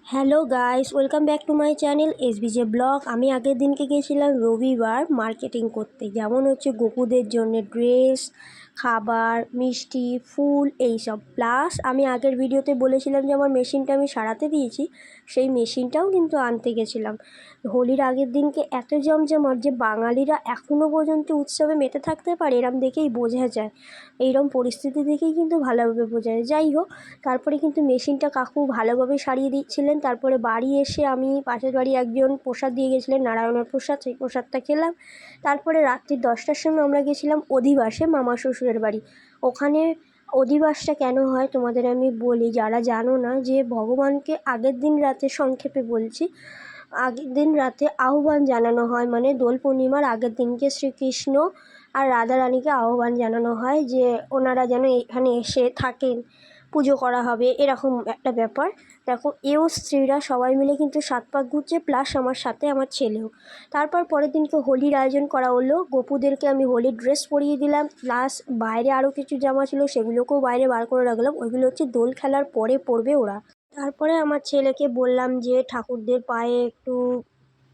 Hello guys, welcome back to my channel SBJ blog. আমি আগের দিনকে গিয়েছিলাম রবিবার মার্কেটিং করতে, যেমন হচ্ছে গোপুদের জন্য ড্রেস, খাবার, মিষ্টি, ফুল এইসব। প্লাস আমি আগের ভিডিওতে বলেছিলাম যে আমার মেশিনটা আমি সারাতে দিয়েছি, সেই মেশিনটাও কিন্তু আনতে গেছিলাম। হোলির আগের দিনকে এত জমজমাট যে বাঙালিরা এখনও পর্যন্ত উৎসবে মেতে থাকতে পারে, এরম দেখেই বোঝা যায়। এইরকম পরিস্থিতি দেখেই কিন্তু ভালোভাবে বোঝা যায়। যাই হোক, তারপরে কিন্তু মেশিনটা কাকু ভালোভাবে সারিয়ে দিচ্ছিলেন। তারপরে বাড়ি এসে আমি পাশের বাড়ি একজন প্রসাদ দিয়ে গেছিলেন, নারায়ণের প্রসাদ, সেই প্রসাদটা খেলাম। তারপরে রাত্রি 10টার সময় আমরা গেছিলাম অধিবাসে, মামা শ্বশুরের বাড়ি। ওখানে অধিবাসটা কেন হয় তোমাদের আমি বলি, যারা জানো না, যে ভগবানকে আগের দিন রাতে, সংক্ষেপে বলছি, আগের দিন রাতে আহ্বান জানানো হয়, মানে দোল পূর্ণিমার আগের দিনকে শ্রীকৃষ্ণ আর রাধারানীকে আহ্বান জানানো হয় যে ওনারা যেন এখানে এসে থাকেন, পুজো করা হবে, এরকম একটা ব্যাপার। দেখো, এও স্ত্রীরা সবাই মিলে কিন্তু 7 পাক ঘুরছে, প্লাস আমার সাথে আমার ছেলেও। তারপর পরের দিনকে হোলির আয়োজন করা হলো। গোপুদেরকে আমি হোলির ড্রেস পরিয়ে দিলাম, প্লাস বাইরে আরও কিছু জামা ছিল সেগুলোকেও বাইরে বার করে রাখলাম। ওইগুলো হচ্ছে দোল খেলার পরে পরবে ওরা। তারপরে আমার ছেলেকে বললাম যে ঠাকুরদের পায়ে একটু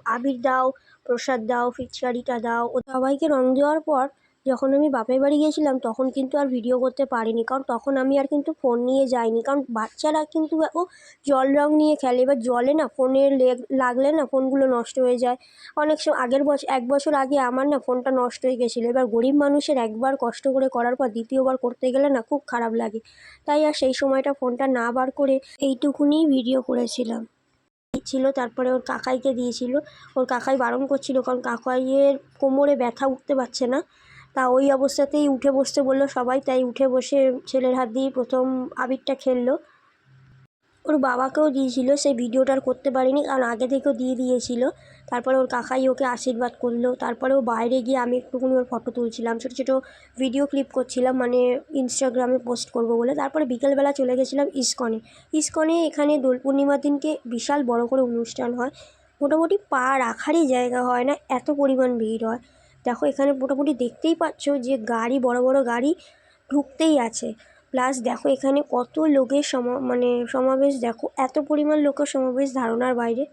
আবির দাও, প্রসাদ দাও, ফিচকারিটা দাও। ও সবাইকে রং দেওয়ার পর যখন আমি বাপের বাড়ি গিয়েছিলাম তখন কিন্তু আর ভিডিও করতে পারিনি, কারণ তখন আমি আর কিন্তু ফোন নিয়ে যাইনি, কারণ বাচ্চারা কিন্তু ও জল রং নিয়ে খেলে। এবার জলে না ফোনে লাগলে না ফোনগুলো নষ্ট হয়ে যায়। অনেক সময় আগের বছর, 1 বছর আগে আমার না ফোনটা নষ্ট হয়ে গেছিলো। এবার গরিব মানুষের একবার কষ্ট করে করার পর দ্বিতীয়বার করতে গেলে না খুব খারাপ লাগে। তাই আর সেই সময়টা ফোনটা না বার করে এইটুকুনি ভিডিও করেছিলাম ছিল। তারপরে ওর কাকাইকে দিয়েছিল। ওর কাকাই বারণ করছিল, কারণ কাকাইয়ের কোমরে ব্যথা, উঠতে পারছে না। তা ওই অবস্থাতেই উঠে বসতে বললো সবাই, তাই উঠে বসে ছেলের হাত দিয়ে প্রথম আবিরটা খেললো। ওর বাবাকেও দিয়েছিল, সেই ভিডিওটা আর করতে পারিনি, কারণ আগে থেকেও দিয়ে দিয়েছিল। তারপরে ওর কাকাই ওকে আশীর্বাদ করলো। তারপরে ও বাইরে গিয়ে আমি একটুখানি ওর ফটো তুলছিলাম, ছোটো ছোটো ভিডিও ক্লিপ করছিলাম, মানে ইনস্টাগ্রামে পোস্ট করবো বলে। তারপরে বিকেলবেলা চলে গেছিলাম ইস্কনে। ইস্কনে এখানে দোল পূর্ণিমার দিনকে বিশাল বড় করে অনুষ্ঠান হয়। মোটামুটি পা রাখারই জায়গা হয় না, এত পরিমাণ ভিড় হয়। দেখো, এখানে মোটামুটি দেখতেই পাচ্ছ যে গাড়ি, বড় বড় গাড়ি ঢুকতেই আছে। প্লাস দেখো এখানে কত লোকের সমাবেশ, দেখো এত পরিমাণ লোকের সমাবেশ ধারণার বাইরে।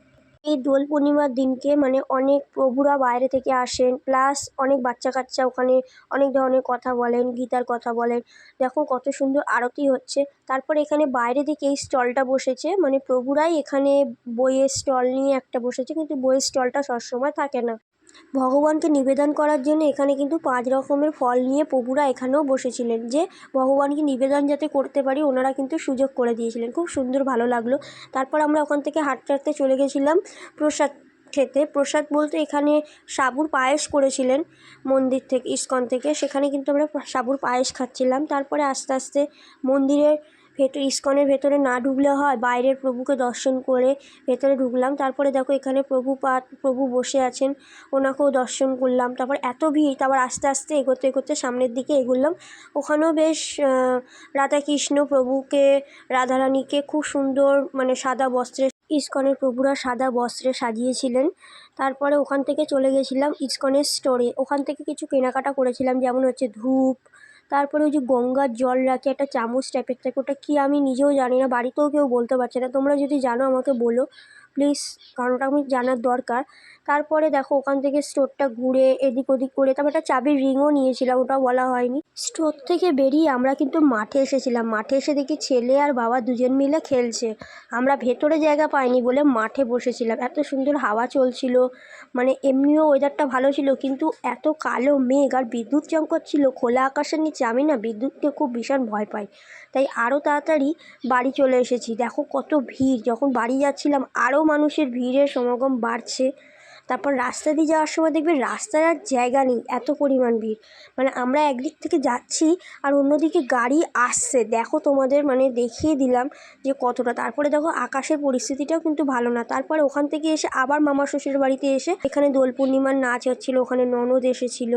এই দোল পূর্ণিমার দিনকে মানে অনেক প্রভুরা বাইরে থেকে আসেন, প্লাস অনেক বাচ্চা কাচ্চা ওখানে অনেক ধরনের কথা বলেন, গীতার কথা বলেন। দেখো কত সুন্দর আরতি হচ্ছে। তারপর এখানে বাইরে থেকে এই স্টলটা বসেছে, মানে প্রভুরাই এখানে বইয়ের স্টল নিয়ে একটা বসেছে, কিন্তু বইয়ের স্টলটা সবসময় থাকে না। ভগবানকে নিবেদন করার জন্য এখানে কিন্তু 5 রকমের ফল নিয়ে প্রভুরা এখানেও বসেছিলেন, যে ভগবানকে নিবেদন যাতে করতে পারি, ওনারা কিন্তু সুযোগ করে দিয়েছিলেন। খুব সুন্দর, ভালো লাগলো। তারপর আমরা ওখান থেকে হাঁটতে হাঁটতে চলে গেছিলাম প্রসাদ খেতে। প্রসাদ বলতে এখানে সাবুর পায়েস করেছিলেন মন্দির থেকে, ইস্কন থেকে, সেখানে কিন্তু আমরা সাবুর পায়েস খাচ্ছিলাম। তারপরে আস্তে আস্তে মন্দিরের ইস্কনের ভেতরে না ঢুকলে হয়, বাইরের প্রভুকে দর্শন করে ভেতরে ঢুকলাম। তারপরে দেখো এখানে প্রভু বসে আছেন, ওনাকেও দর্শন করলাম। তারপর এত ভিড়, তারপর আস্তে আস্তে এগোতে এগোতে সামনের দিকে এগোলাম। ওখানেও বেশ রাধাকৃষ্ণ প্রভুকে, রাধারানীকে খুব সুন্দর, মানে সাদা বস্ত্রে, ইস্কনের প্রভুরা সাদা বস্ত্রে সাজিয়েছিলেন। তারপরে ওখান থেকে চলে গেছিলাম ইস্কনের স্টোরে। ওখান থেকে কিছু কেনাকাটা করেছিলাম, যেমন হচ্ছে ধূপ, তারপরে ওই যে গঙ্গার জল রাখে একটা চামচ টাইপের থাকে, ওটা কি আমি নিজেও জানি না, বাড়িতেও কেউ বলতে পারছে না। তোমরা যদি জানো আমাকে বলো প্লিজ, কারণ ওটা আমি জানার দরকার। তারপরে দেখো ওখান থেকে স্টোরটা ঘুরে এদিক ওদিক করে, তারপর একটা চাবির রিংও নিয়েছিলাম, ওটাও বলা হয়নি। স্টোর থেকে বেরিয়ে আমরা কিন্তু মাঠে এসেছিলাম। মাঠে এসে দেখি ছেলে আর বাবা দুজন মিলে খেলছে। আমরা ভেতরে জায়গা পাইনি বলে মাঠে বসেছিলাম। এত সুন্দর হাওয়া চলছিল, মানে এমনিও ওয়েদারটা ভালো ছিল, কিন্তু এত কালো মেঘ আর বিদ্যুৎ চমকাচ্ছিল খোলা আকাশের নিচে। আমি না বিদ্যুৎকে খুব ভীষণ ভয় পাই, তাই আরও তাড়াতাড়ি বাড়ি চলে এসেছি। দেখো কত ভিড়, যখন বাড়ি যাচ্ছিলাম আরও মানুষের ভিড়ের সমাগম বাড়ছে। তারপর রাস্তা দিয়ে যাওয়ার সময় দেখবে রাস্তার আর জায়গা নেই, এত পরিমাণ ভিড়। মানে আমরা একদিক থেকে যাচ্ছি আর অন্যদিকে গাড়ি আসছে। দেখো তোমাদের মানে দেখিয়ে দিলাম যে কতটা। তারপরে দেখো আকাশের পরিস্থিতিটাও কিন্তু ভালো না। তারপরে ওখান থেকে এসে আবার মামা শ্বশুরের বাড়িতে এসে এখানে দোল পূর্ণিমার নাচ হচ্ছিলো, ওখানে ননদ এসেছিল,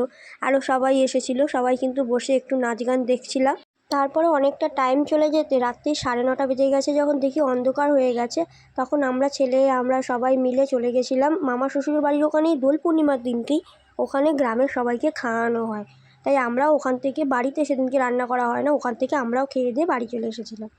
আরও সবাই এসেছিলো, সবাই কিন্তু বসে একটু নাচ গান দেখছিলাম। তারপরে অনেকটা টাইম চলে যেতে রাত্রি 9:30 বেজে গেছে, যখন দেখি অন্ধকার হয়ে গেছে, তখন আমরা সবাই মিলে চলে গেছিলাম মামা শ্বশুরের বাড়ির ওখানেই। দোল পূর্ণিমার দিনকেই ওখানে গ্রামের সবাইকে খাওয়ানো হয়, তাই আমরাও ওখান থেকে বাড়িতে, সেদিনকে রান্না করা হয় না, ওখান থেকে আমরাও খেয়ে দিয়ে বাড়ি চলে এসেছিলাম।